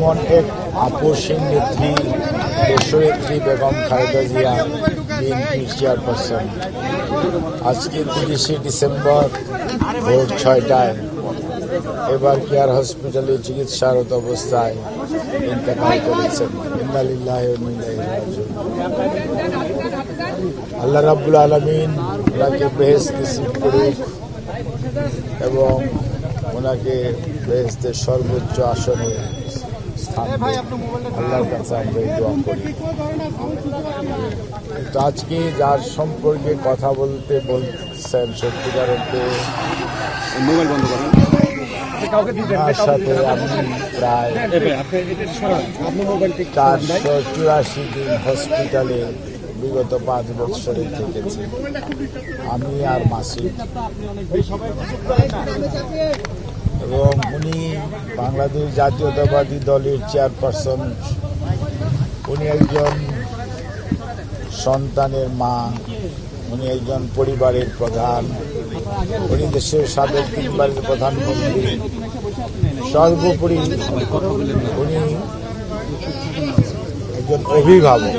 এক আপোষহীন নেত্রী দেশনেত্রী বেগম খালেদা জিয়া বিএনপির চেয়ারপারসন আজকে ৩০শে ডিসেম্বর ভোর ৬টায় এবার কেয়ার হসপিটালে চিকিৎসারত অবস্থায় ইন্তেকাল করেছেন। ইন্না লিল্লাহি ওয়া ইন্না ইলাইহি রাজিউন। আল্লাহ রাব্বুল আলামিন ওনাকে বেহেশত নসিব করুক এবং ওনাকে বেহেশতের সর্বোচ্চ আসনে আল্লাহর কাছে আমরা দোয়া করি। কিন্তু আজকে যার সম্পর্কে কথা বলছেন সত্যিকার অর্থে তার সাথে আমি প্রায় 484 দিন হসপিটালে বিগত 5 বছরে থেকেছি, আমি আর মাসিক। এবং উনি বাংলাদেশ জাতীয়তাবাদী দলের চেয়ারপারসন, উনি একজন সন্তানের মা, উনি একজন পরিবারের প্রধান, উনি দেশের সাবেক 3বারের প্রধানমন্ত্রী, সর্বোপরি উনি একজন অভিভাবক।